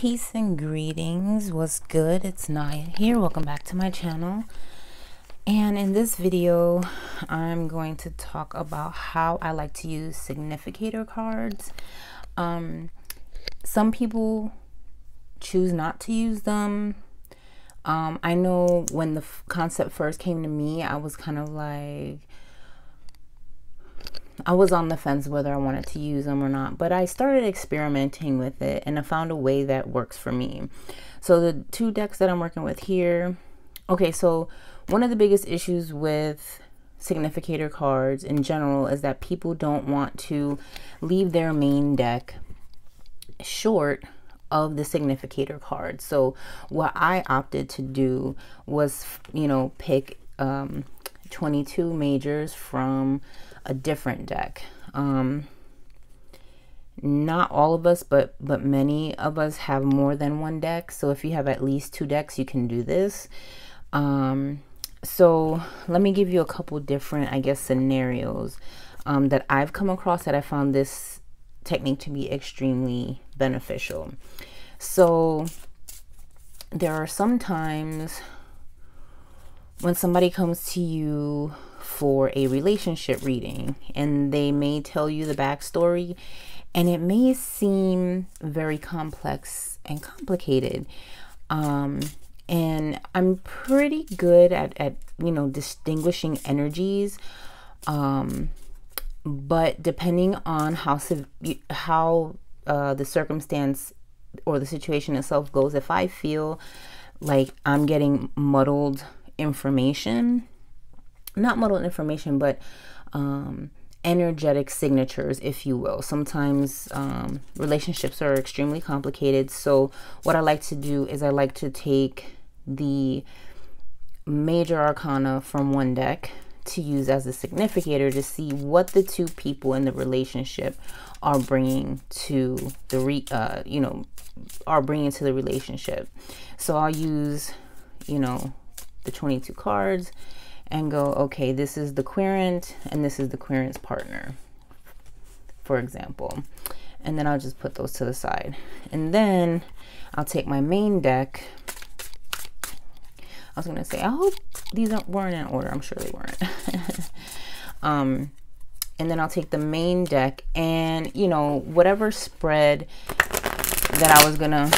Peace and greetings. What's good? It's Naya here. Welcome back to my channel. And in this video, I'm going to talk about how I like to use significator cards. Some people choose not to use them. I know when the concept first came to me, I was kind of like, I was on the fence whether I wanted to use them or not, but I started experimenting with it and I found a way that works for me. So the two decks that I'm working with here, okay, so one of the biggest issues with significator cards in general is that people don't want to leave their main deck short of the significator card. So what I opted to do was, pick 22 majors from a different deck. Not all of us, but many of us have more than one deck. So if you have at least two decks, you can do this. So let me give you a couple different, I guess, scenarios that I've come across that I found this technique to be extremely beneficial. So there are some times when somebody comes to you for a relationship reading and they may tell you the backstory and it may seem very complex and complicated. And I'm pretty good at distinguishing energies. But depending on how the circumstance or the situation itself goes, if I feel like I'm getting muddled information, not muddled information, but energetic signatures, if you will. Sometimes relationships are extremely complicated. So what I like to do is I like to take the major arcana from one deck to use as a significator to see what the two people in the relationship are bringing to the relationship. So I'll use the 22 cards and go, okay, this is the querent and this is the querent's partner, for example. And then I'll just put those to the side. And then I'll take my main deck. I was going to say, I hope these weren't in order. I'm sure they weren't. And then I'll take the main deck and, whatever spread that I was going to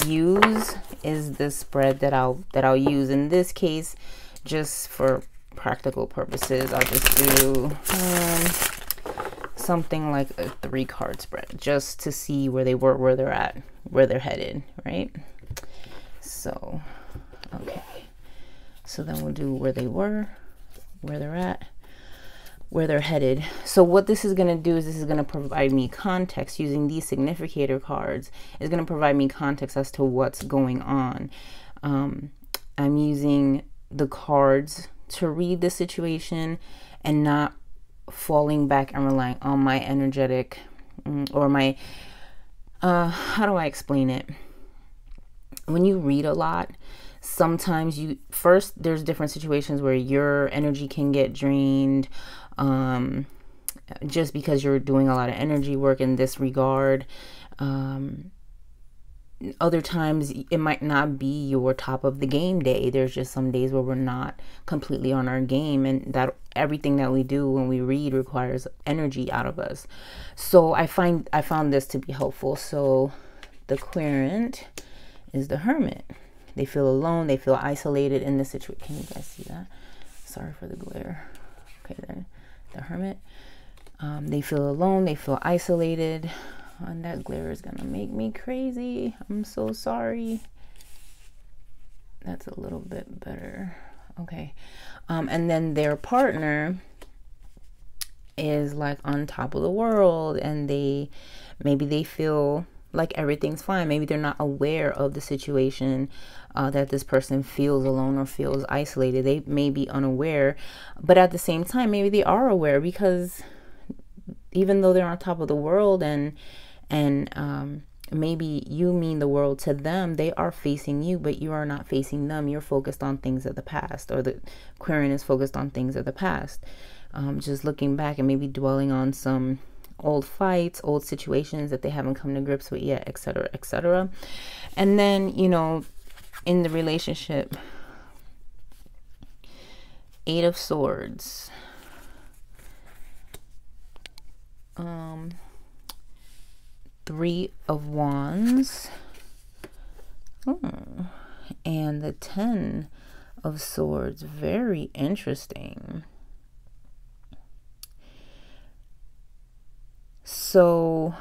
use is the spread that I'll use. In this case, just for practical purposes, I'll just do something like a 3-card spread just to see where they were, where they're at, where they're headed, right? So, okay. So then we'll do where they were, where they're at, where they're headed. So what this is going to do is this is going to provide me context. Using these significator cards is going to provide me context as to what's going on. I'm using the cards to read the situation and not falling back and relying on my energetic or my, how do I explain it? When you read a lot, sometimes there's different situations where your energy can get drained just because you're doing a lot of energy work in this regard. Other times it might not be your top of the game day. There's just some days where we're not completely on our game, and that everything that we do when we read requires energy out of us. So I found this to be helpful. So the querent is the hermit. They feel alone. They feel isolated in this situation. Can you guys see that? Sorry for the glare. Okay, then the hermit. They feel alone. They feel isolated. And that glare is gonna make me crazy. I'm so sorry. That's a little bit better. Okay. And then their partner is like on top of the world, and maybe they feel like everything's fine. Maybe they're not aware of the situation that this person feels alone or feels isolated. They may be unaware, but at the same time, maybe they are aware, because even though they're on top of the world and maybe you mean the world to them, they are facing you, but you are not facing them. You're focused on things of the past, or the querent is focused on things of the past. Just looking back and maybe dwelling on some old fights, old situations that they haven't come to grips with yet, etc., etc. And then, you know, in the relationship, 8 of Swords, 3 of Wands, and the 10 of Swords. Very interesting. So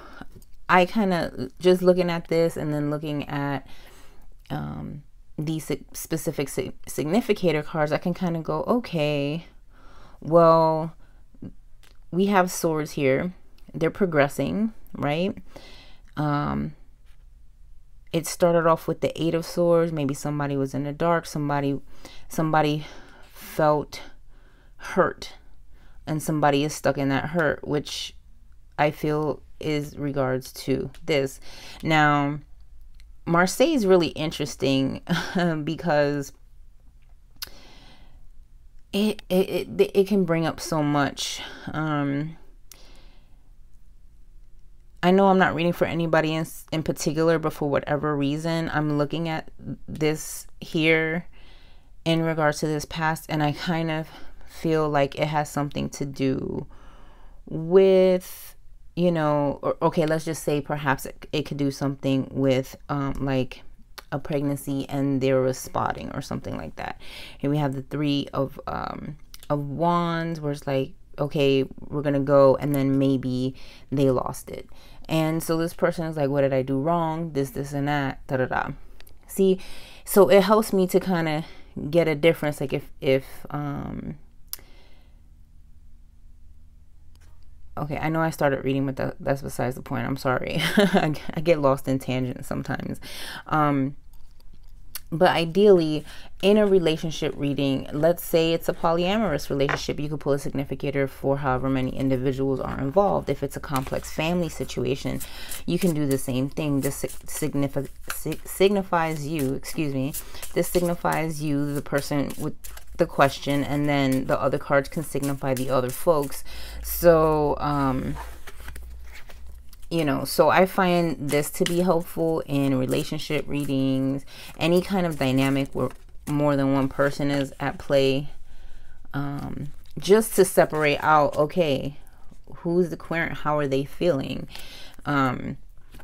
I kind of, just looking at this and then looking at these specific significator cards, I can kind of go, okay, well, we have Swords here. They're progressing, right? It started off with the 8 of Swords. Maybe somebody was in the dark. Somebody felt hurt, and somebody is stuck in that hurt, which I feel is regards to this. Now, Marseille is really interesting because it can bring up so much. I know I'm not reading for anybody in particular, but for whatever reason, I'm looking at this here in regards to this past, and I kind of feel like it has something to do with, you know, or, okay, let's just say perhaps it could do something with like a pregnancy and there was spotting or something like that. Here we have the 3 of Wands, where it's like, okay, we're gonna go, and then maybe they lost it. And so this person is like, what did I do wrong? This and that, da da da. See, so it helps me to kind of get a difference. Like if okay, I know I started reading, but that's besides the point. I'm sorry. I get lost in tangents sometimes. But ideally, in a relationship reading, let's say it's a polyamorous relationship, you could pull a significator for however many individuals are involved. If it's a complex family situation, you can do the same thing. This signifies you, excuse me, this signifies you, the person with the question, and then the other cards can signify the other folks. So, you know, so I find this to be helpful in relationship readings, any kind of dynamic where more than one person is at play, just to separate out, okay, who's the querent, how are they feeling,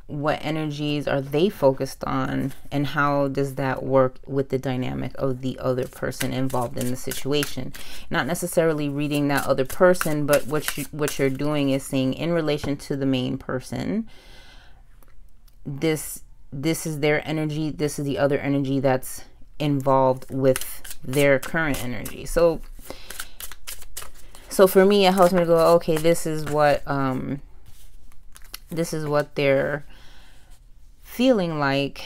what energies are they focused on, and how does that work with the dynamic of the other person involved in the situation. Not necessarily reading that other person, but what you're doing is saying, in relation to the main person, this is their energy, this is the other energy that's involved with their current energy. So for me, it helps me to go, okay, this is what they're feeling like.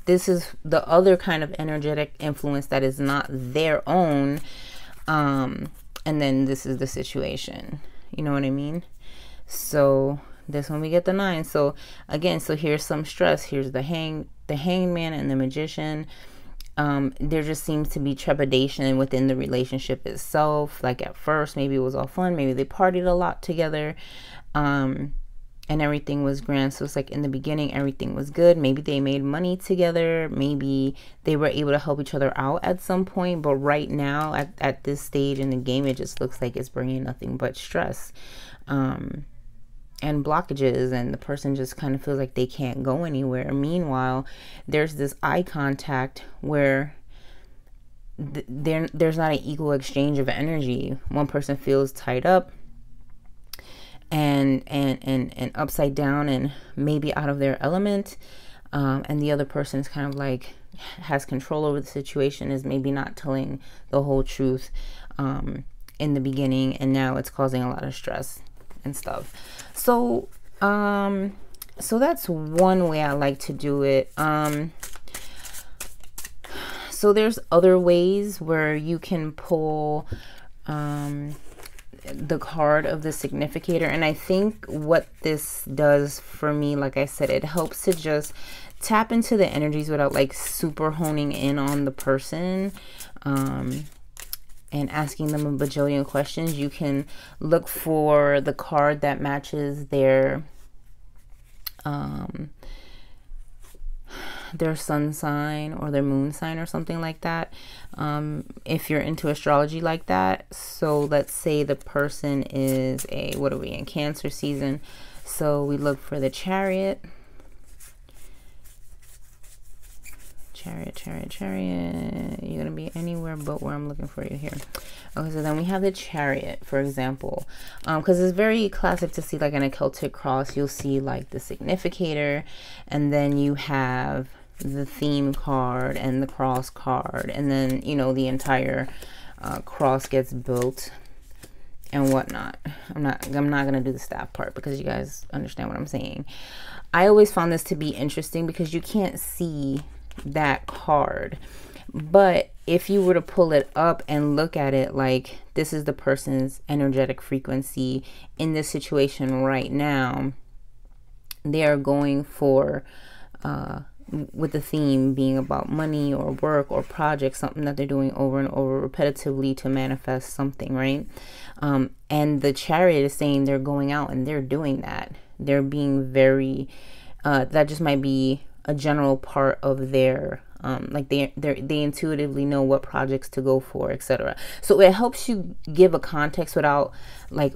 This is the other kind of energetic influence that is not their own, and then this is the situation, you know what I mean? So this one we get the 9. So again, so here's some stress. Here's the hangman and the magician. There just seems to be trepidation within the relationship itself. Like at first, maybe it was all fun, maybe they partied a lot together, and everything was grand. So it's like in the beginning, everything was good. Maybe they made money together. Maybe they were able to help each other out at some point. But right now, at this stage in the game, it just looks like it's bringing nothing but stress and blockages. And the person just kind of feels like they can't go anywhere. Meanwhile, there's this eye contact where there's not an equal exchange of energy. One person feels tied up and upside down and maybe out of their element, and the other person is kind of like has control over the situation, is maybe not telling the whole truth in the beginning, and now it's causing a lot of stress and stuff. So so that's one way I like to do it. So there's other ways where you can pull the card of the significator, and I think what this does for me, like I said, it helps to just tap into the energies without like super honing in on the person, and asking them a bajillion questions. You can look for the card that matches their sun sign or their moon sign or something like that, if you're into astrology like that. So let's say the person is what are we in, Cancer season, so we look for the Chariot. Chariot. You're gonna be anywhere but where I'm looking for you here. Okay, so then we have the Chariot, for example, because it's very classic to see, like in a Celtic cross, you'll see like the Significator, and then you have the theme card and the cross card, and then, you know, the entire cross gets built and whatnot. I'm not gonna do the staff part because you guys understand what I'm saying. I always found this to be interesting because you can't see that card, but if you were to pull it up and look at it, like this is the person's energetic frequency in this situation right now, they are going for with the theme being about money or work or project, something that they're doing over and over repetitively to manifest something, right? And the Chariot is saying they're going out and they're doing that. They're being very that just might be a general part of their like they intuitively know what projects to go for, etc. So it helps you give a context without like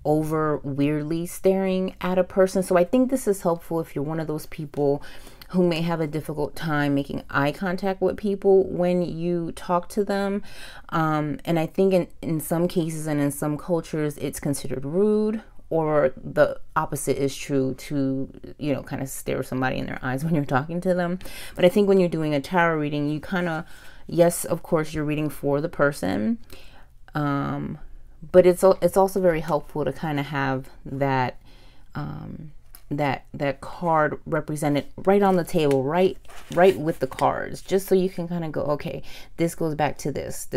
over weirdly staring at a person. So I think this is helpful if you're one of those people who may have a difficult time making eye contact with people when you talk to them. And I think in some cases and in some cultures, it's considered rude, or the opposite is true, to, you know, kind of stare somebody in their eyes when you're talking to them. But I think when you're doing a tarot reading, you kind of, yes, of course, you're reading for the person. But it's also very helpful to kind of have that, that card represented right on the table, right with the cards, just so you can kind of go, okay, this goes back to this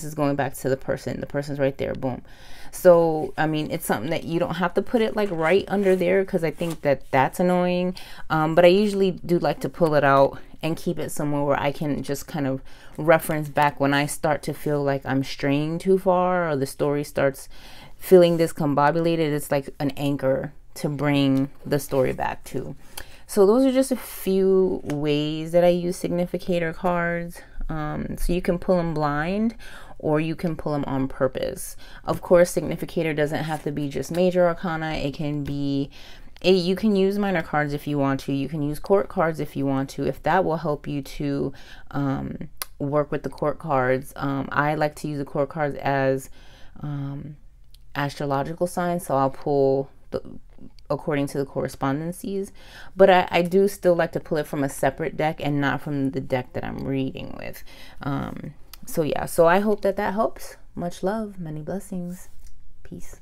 is going back to the person's right there, boom. So I mean, it's something that you don't have to put it like right under there, because I think that that's annoying, but I usually do like to pull it out and keep it somewhere where I can just kind of reference back when I start to feel like I'm straying too far, or the story starts feeling discombobulated. It's like an anchor to bring the story back to. So those are just a few ways that I use significator cards. So you can pull them blind, or you can pull them on purpose. Of course, significator doesn't have to be just major arcana. It can be you can use minor cards if you want to. You can use court cards if you want to, if that will help you to work with the court cards. I like to use the court cards as astrological signs, so I'll pull according to the correspondences, but I do still like to pull it from a separate deck and not from the deck that I'm reading with. So yeah, so I hope that helps. Much love, many blessings, peace.